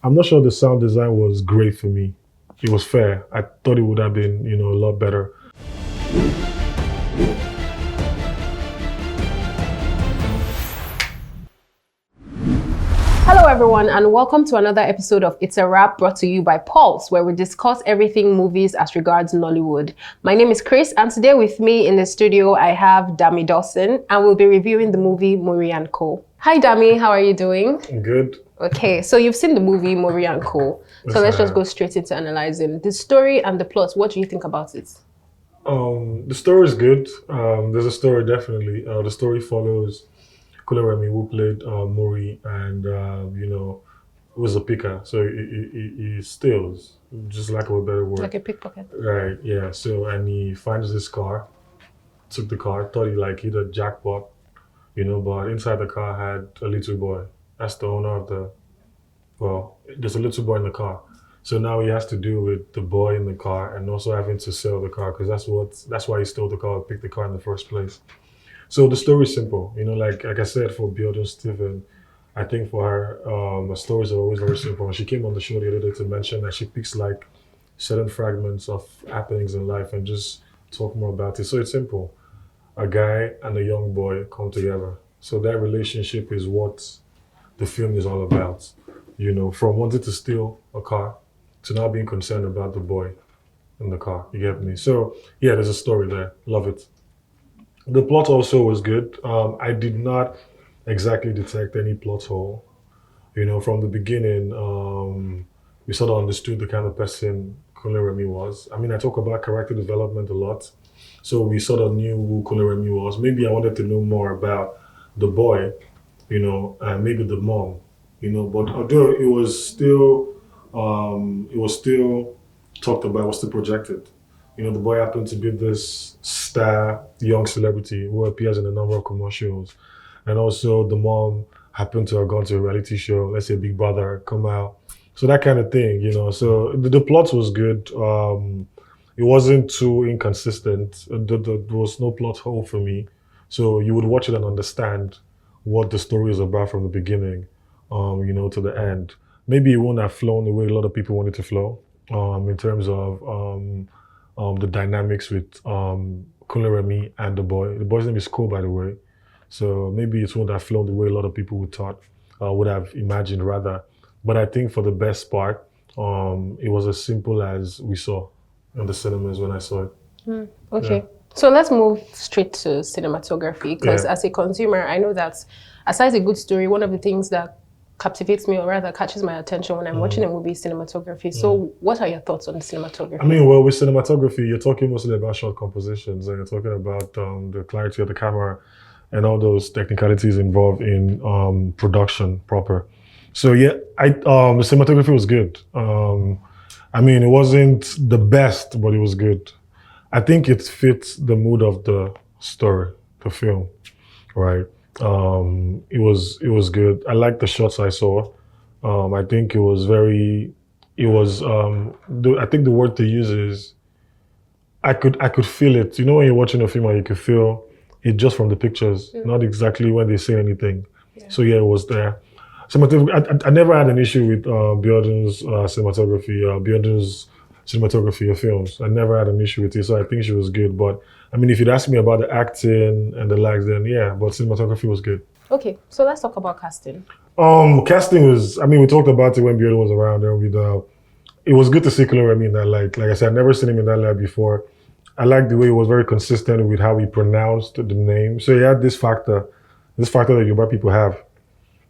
I'm not sure the sound design was great for me. It was fair. I thought it would have been, a lot better. Hello, everyone, and welcome to another episode of It's a Wrap brought to you by Pulse, where we discuss everything movies as regards Nollywood. My name is Chris, and today with me in the studio, I have Dami Dawson, and we'll be reviewing the movie Muri An Ko. Hi, Dami, how are you doing? Good. Okay, so you've seen the movie Muri An Ko. So let's just go straight into analyzing the story and the plot. What do you think about it? The story is good. There's a story, definitely. The story follows Kunle Remi, who played Muri, and was a picker. So he steals, just lack of a better word. Like a pickpocket. Right, yeah. So, and he finds this car, took the car, thought he hit a jackpot, but inside the car had a little boy. That's the owner of there's a little boy in the car. So now he has to deal with the boy in the car and also having to sell the car because that's why he stole the car, picked the car in the first place. So the story is simple, like I said, for Biodun Stephen, I think for her, the stories are always very simple. And she came on the show the other day to mention that she picks certain fragments of happenings in life and just talk more about it. So it's simple. A guy and a young boy come together. So that relationship is what the film is all about. From wanting to steal a car to now being concerned about the boy in the car. You get me? So yeah, there's a story there. Love it. The plot also was good. I did not exactly detect any plot hole. From the beginning, we sort of understood the kind of person Kunle Remi was. I mean, I talk about character development a lot. So we sort of knew who Kunle Remi was. Maybe I wanted to know more about the boy, and maybe the mom, but although it was still talked about, it was still projected. The boy happened to be this star young celebrity who appears in a number of commercials. And also the mom happened to have gone to a reality show, let's say Big Brother, come out. So that kind of thing, So the plot was good. It wasn't too inconsistent. There was no plot hole for me. So you would watch it and understand what the story is about from the beginning, to the end. Maybe it wouldn't have flown the way a lot of people wanted to flow, in terms of the dynamics with Kunle Remi and the boy. The boy's name is Ko, by the way. So maybe it wouldn't have flown the way a lot of people would have imagined rather. But I think for the best part, it was as simple as we saw in the cinemas when I saw it. Okay. Yeah. So let's move straight to cinematography because as a consumer, I know that aside a good story, one of the things that captivates me or rather catches my attention when I'm watching a movie is cinematography. So what are your thoughts on the cinematography? I mean, well, with cinematography, you're talking mostly about shot compositions and you're talking about the clarity of the camera and all those technicalities involved in production proper. So yeah, the cinematography was good. I mean, it wasn't the best, but it was good. I think it fits the mood of the story, the film, right? It was good. I liked the shots I saw. I think I think the word to use is, I could feel it. When you're watching a film and you could feel it just from the pictures, not exactly when they say anything. Yeah. So yeah, it was there. I never had an issue with Biodun's cinematography of films. I never had an issue with it, so I think she was good. But I mean, if you'd ask me about the acting and the likes, then yeah, but cinematography was good. Okay, so let's talk about casting. Casting was, I mean, we talked about it when Biodun was around, and it was good to see Kunle Remi in that light. Like I said, I've never seen him in that light before. I liked the way he was very consistent with how he pronounced the name. So he had this factor that Yoruba people have.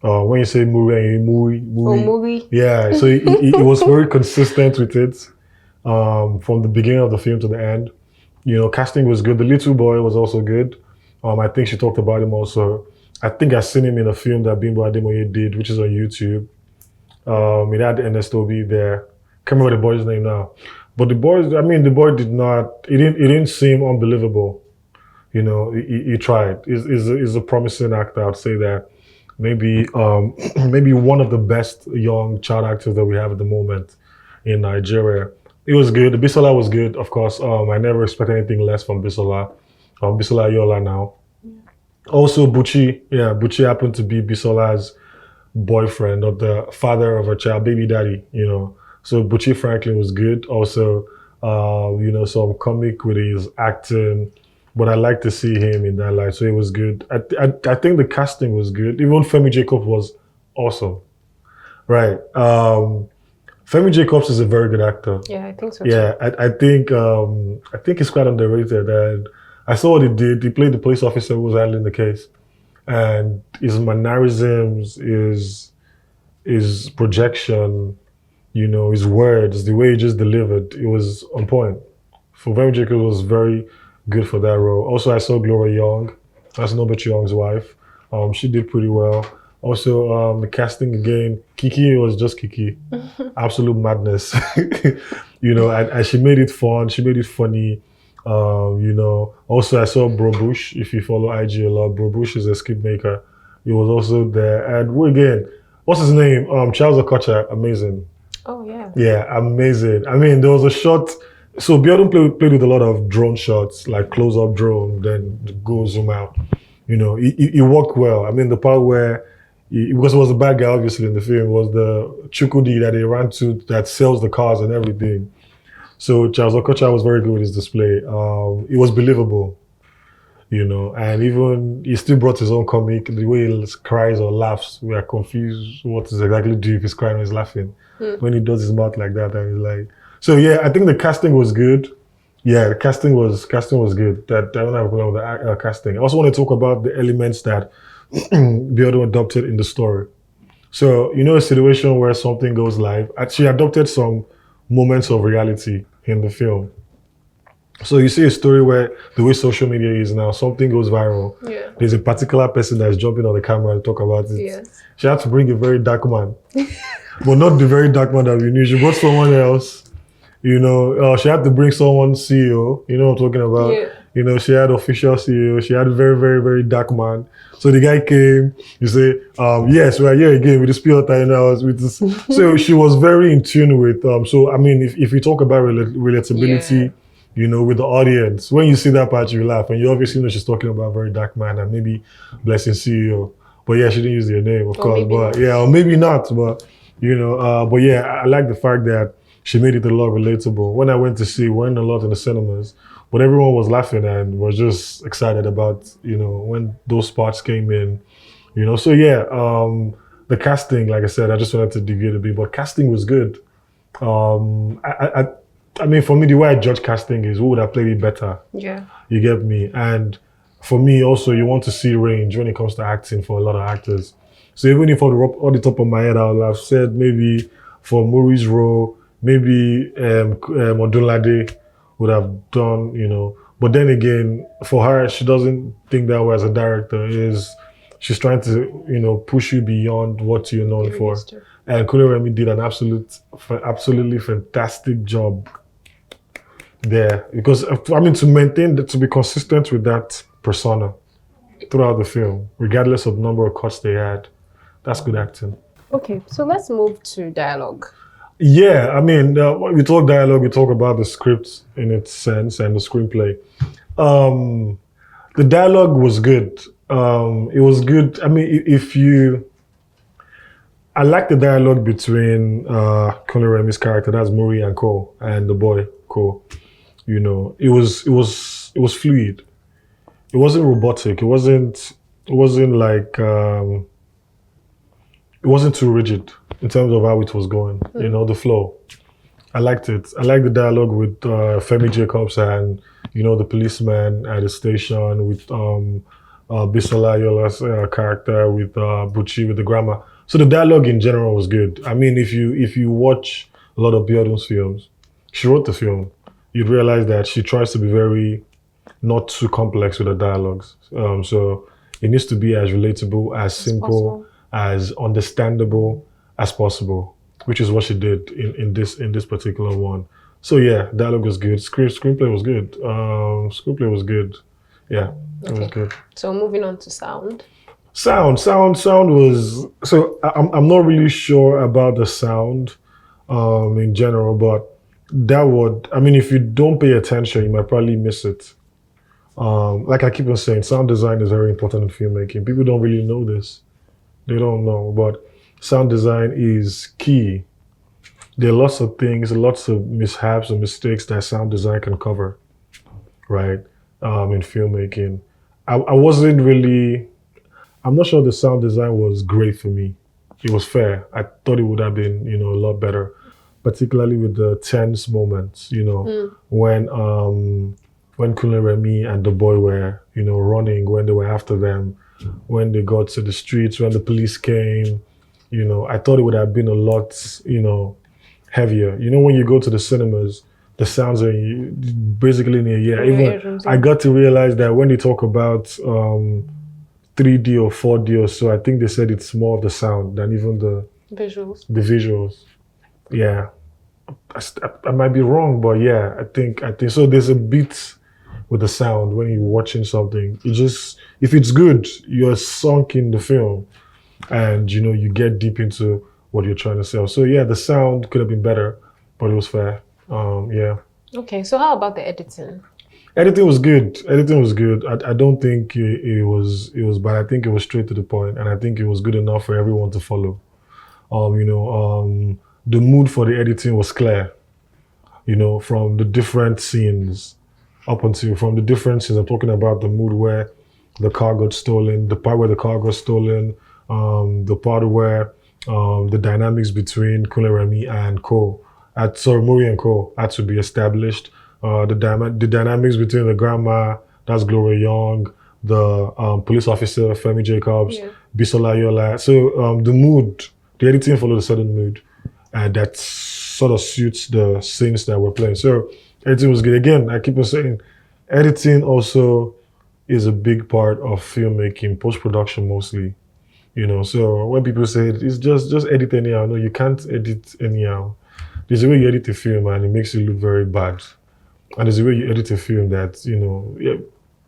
When you say Muri. Oh, Muri. Yeah, so he was very consistent with it from the beginning of the film to the end. Casting was good. The little boy was also good. I think she talked about him also. I think I've seen him in a film that Bimbo Ademoye did, which is on YouTube. It had Ernestobi there. Can't remember the boy's name now. But the boy did not, it didn't seem unbelievable. He tried. He's a promising actor. I'd say that. Maybe one of the best young child actors that we have at the moment in Nigeria. It was good. Bisola was good, of course. I never expect anything less from Bisola. Bisola Yola now. Also Buchi happened to be Bisola's boyfriend or the father of a child, baby daddy, So Butchie Franklin was good. Also, some comic with his acting, but I like to see him in that light, so it was good. I think the casting was good. Even Femi Jacobs was awesome. Right. Femi Jacobs is a very good actor. Yeah, I think so Yeah, too. I think he's quite underrated. And I saw what he did. He played the police officer who was handling the case, and his mannerisms, his projection, his words, the way he just delivered, it was on point. For Femi Jacobs was very good for that role. Also, I saw Gloria Young. That's Norbert Young's wife. She did pretty well. Also, the casting again, Kiki was just Kiki. Absolute madness. And she made it fun. She made it funny. Also I saw Bro Bush. If you follow IG a lot, Bro Bush is a skip maker. He was also there. And again, what's his name? Charles Okocha, amazing. Oh yeah. Yeah, amazing. I mean, there was a shot. So Biodun played with a lot of drone shots, like close-up drone, then go zoom out. It worked well. I mean, the part where, because it was a bad guy, obviously, in the film, was the Chukudi that they ran to that sells the cars and everything. So Charles Okocha was very good with his display. It was believable, and even he still brought his own comic. The way he cries or laughs, we are confused what is exactly do if he's crying or he's laughing. When he does his mouth like that, and he's like, so yeah, I think the casting was good. Yeah, the casting was good. That I don't have a problem with the casting. I also want to talk about the elements that Biodun adopted in the story. So a situation where something goes live. She adopted some moments of reality in the film. So you see a story where the way social media is now, something goes viral. Yeah. There's a particular person that's jumping on the camera and talk about it. Yes. She had to bring a very dark man, but not the very dark man that we knew. She brought someone else. She had to bring someone CEO. You know what I'm talking about? Yeah. She had official CEO. She had a very, very, very dark man. So the guy came. You say, yes, we are here again with the spiota. I was with this. So she was very in tune with. So I mean, if you talk about relatability, with the audience, when you see that part, you laugh, and you obviously know she's talking about a very dark man and maybe Blessing CEO. But yeah, she didn't use their name, of course. But yeah, or maybe not. But but yeah, I like the fact that she made it a lot relatable. When I went to see, we went a lot in the cinemas, but everyone was laughing and was just excited about, when those parts came in, So yeah, the casting, like I said, I just wanted to deviate a bit, but casting was good. I mean, for me, the way I judge casting is who would have played it better. Yeah. You get me? And for me, also, you want to see range when it comes to acting for a lot of actors. So even if on the top of my head, I would have said maybe for Muri's role, maybe Odunlade would have done, But then again, for her, she doesn't think that way as a director. She's trying to, push you beyond what you're known for. And Kunle Remi did an absolutely fantastic job there. Because, I mean, to be consistent with that persona throughout the film, regardless of the number of cuts they had, that's good acting. Okay, so let's move to dialogue. Yeah, I mean, when we talk dialogue, we talk about the script in its sense and the screenplay. The dialogue was good. It was good. I mean, I like the dialogue between Kunle Remi's character, that's Muri An Ko, and the boy Ko. It was fluid. It wasn't robotic. It wasn't like it wasn't too rigid in terms of how it was going. The flow. I liked it. I liked the dialogue with Femi Jacobs and the policeman at the station with Bisola Yola's character with Buchi with the grammar. So the dialogue in general was good. I mean, if you watch a lot of Biodun's films, she wrote the film, you'd realize that she tries to be very not too complex with the dialogues. So it needs to be as relatable, as simple, as understandable as possible, which is what she did in this particular one. So yeah, dialogue was good. Screenplay was good. Screenplay was good. Yeah, it was good. So moving on to sound. Sound was, so I'm not really sure about the sound in general, but that would, I mean, if you don't pay attention, you might probably miss it. Like I keep on saying, sound design is very important in filmmaking. People don't really know this. They don't know, but sound design is key. There are lots of things, lots of mishaps or mistakes that sound design can cover, right? In filmmaking. I wasn't really, I'm not sure the sound design was great for me. It was fair. I thought it would have been, a lot better, particularly with the tense moments, when Kunle Remi and the boy were, running, when they were after them, when they got to the streets, when the police came, I thought it would have been a lot, heavier. When you go to the cinemas, the sounds are basically in your ear. In your Even eardrums, I yeah. got to realize that when they talk about 3D or 4D or so, I think they said it's more of the sound than even Visuals. the visuals. Yeah, I might be wrong, but yeah, I think so. There's a beat with the sound when you're watching something. It just, if it's good, you're sunk in the film, and you get deep into what you're trying to sell. So yeah, the sound could have been better, but it was fair. Yeah. Okay, so how about the editing? Editing was good. Editing was good. I don't think it was bad. I think it was straight to the point, and I think it was good enough for everyone to follow. The mood for the editing was clear. From the different scenes from the different scenes. I'm talking about the mood where the car got stolen, the part where the car got stolen, the part where the dynamics between Kunle Remi and Co. Muri and Co. had to be established. The dynamics between the grandma, that's Gloria Young, the police officer Femi Jacobs, Yeah. Bisola Yola. So the editing followed a certain mood, and that sort of suits the scenes that we're playing. So editing was good. Again, I keep on saying, editing also is a big part of filmmaking, post production mostly. So when people say it's just edit anyhow, no, you can't edit anyhow. There's a way you edit a film and it makes it look very bad, and there's a way you edit a film that yeah,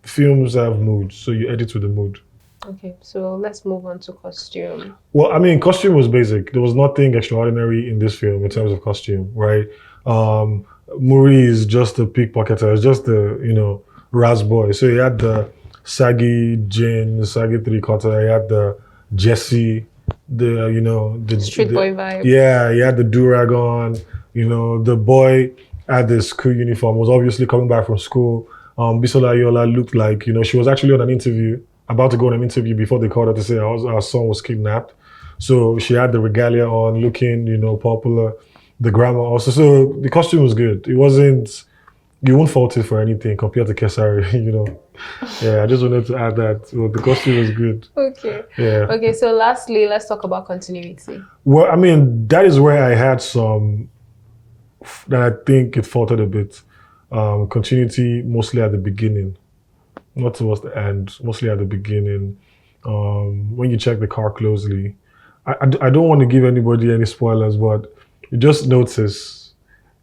films have moods, so you edit with the mood. Okay, so let's move on to costume. Well, I mean, costume was basic. There was nothing extraordinary in this film in terms of costume, right? Um, Muri is just a pickpocketer. It's just a, Ras boy. So he had the saggy jeans, saggy three-quarter. He had the Jesse, Street boy vibe. yeah, he had the durag on. The boy had the school uniform, was obviously coming back from school. Bisola Yola looked like, she was actually on an interview, about to go on an interview before they called her to say our son was kidnapped. So she had the regalia on, looking, popular. The grammar also. So the costume was good. It wasn't, you won't fault it for anything compared to Kesari, Yeah, I just wanted to add that. Well, the costume was good. Okay. Yeah. Okay, so lastly, let's talk about continuity. Well, I mean, that is where I had some, that I think it faltered a bit. Continuity mostly at the beginning, not towards the end, mostly at the beginning. When you check the car closely, I don't want to give anybody any spoilers, but you just notice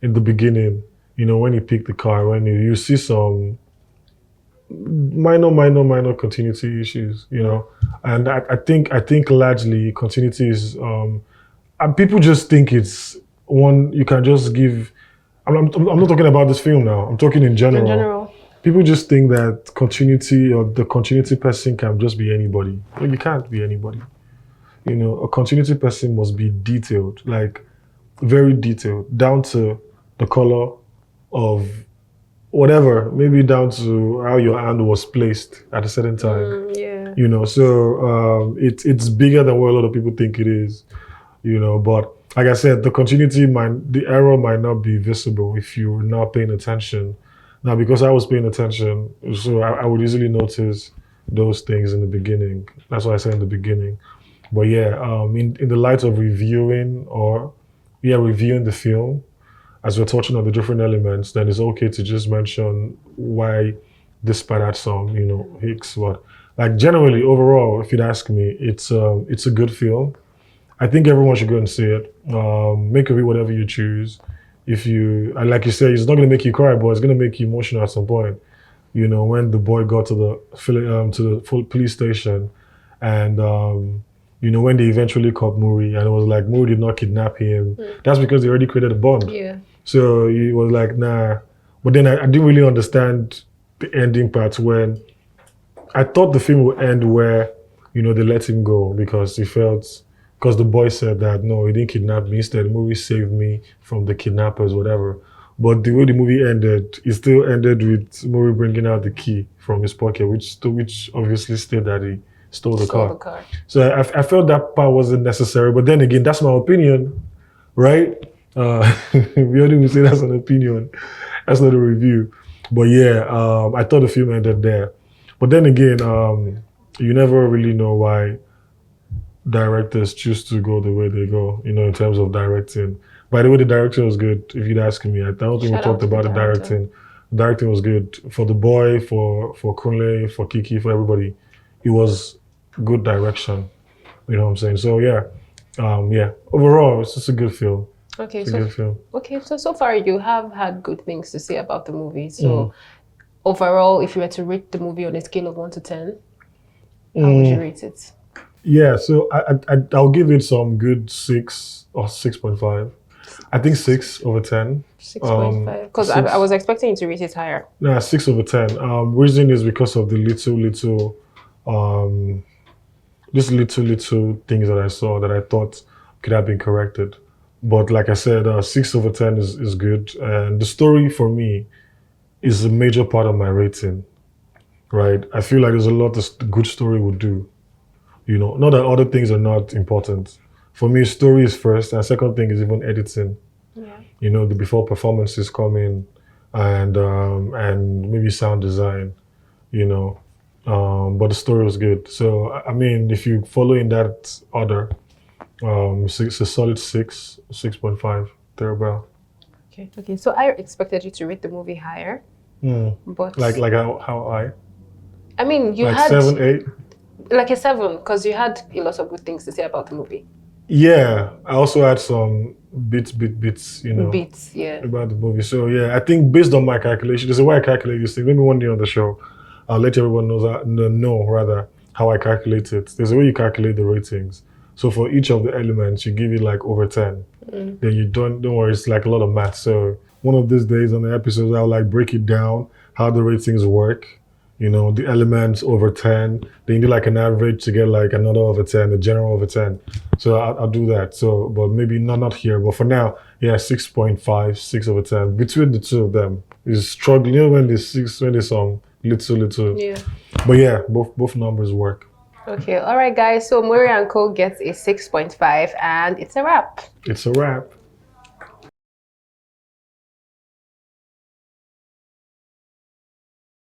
in the beginning, when you pick the car, when you see some minor continuity issues, and I think largely continuity is, and people just think it's one you can just give. I'm not talking about this film now. I'm talking in general. In general. People just think that continuity or the continuity person can just be anybody. No, you can't be anybody. A continuity person must be detailed, like very detailed, down to the color of whatever, maybe down to how your hand was placed at a certain time. Yeah. So it's bigger than what a lot of people think it is. But like I said, the error might not be visible if you're not paying attention. Now, because I was paying attention, so I would easily notice those things in the beginning. That's why I said in the beginning. But yeah, in the light of reviewing the film, as we're touching on the different elements, then it's okay to just mention why this part had some, hicks. But like generally, overall, if you'd ask me, it's a good film. I think everyone should go and see it. Make of it whatever you choose. And like you say, it's not going to make you cry, but it's going to make you emotional at some point. When the boy got to the full police station, and when they eventually caught Muri, and it was like Muri did not kidnap him. That's because they already created a bond. Yeah. So he was like, nah. But then I didn't really understand the ending part when I thought the film would end where, they let him go because he felt because the boy said that no, he didn't kidnap me. Instead, the movie saved me from the kidnappers, whatever. But the way the movie ended, it still ended with Muri bringing out the key from his pocket, which obviously stated that he stole the Stole car. the car. So I felt that part wasn't necessary. But then again, that's my opinion, right? We only say that's an opinion. That's not a review. But yeah, I thought the film ended there. But then again, you never really know why directors choose to go the way they go, in terms of directing. By the way, the direction was good, if you'd ask me. I don't think we Shout out talked to the about the director. directing. The directing was good. For the boy, for Kunle, for Kiki, for everybody. It was good direction. You know what I'm saying? So yeah. Yeah. Overall, it's just a good film. Okay, It's a good film. so far you have had good things to say about the movie. So overall, if you were to rate the movie on a scale of 1 to 10, how would you rate it? Yeah, so I'll give it some good 6 or 6.5. I think 6/10. 6.5. Because I was expecting you to rate it higher. Nah, 6/10. Reason is because of the little, um, just little things that I saw that I thought could have been corrected. But like I said, 6/10 is good. And the story for me is a major part of my rating, right? I feel like there's a lot a good story would do. Not that other things are not important. For me, story is first, and second thing is even editing. Yeah. The before performances come in, and maybe sound design. But the story was good. So I mean, if you follow in that order, it's a solid 6.5 thereabout. Okay. So I expected you to rate the movie higher, but Like how I I mean, you like had 7, 8. like a 7 because you had a lot of good things to say about the movie. Yeah, I also had some bits, Beats, yeah. about the movie. So yeah, I think based on my calculation, there's a way I calculate this thing. Maybe one day on the show, I'll let everyone know rather how I calculate it. There's a way you calculate the ratings. So for each of the elements, you give it like over 10. Then you don't worry, it's like a lot of math. So one of these days on the episodes, I'll like break it down how the ratings work. The elements over 10. Then you do like an average to get like another over 10, the general over 10. So I'll do that. So, but maybe not here. But for now, yeah, 6.5, 6/10. Between the two of them, is struggling. When there's some little. Yeah. But yeah, both numbers work. Okay. All right, guys. So Muri An Ko gets a 6.5, and it's a wrap. It's a wrap.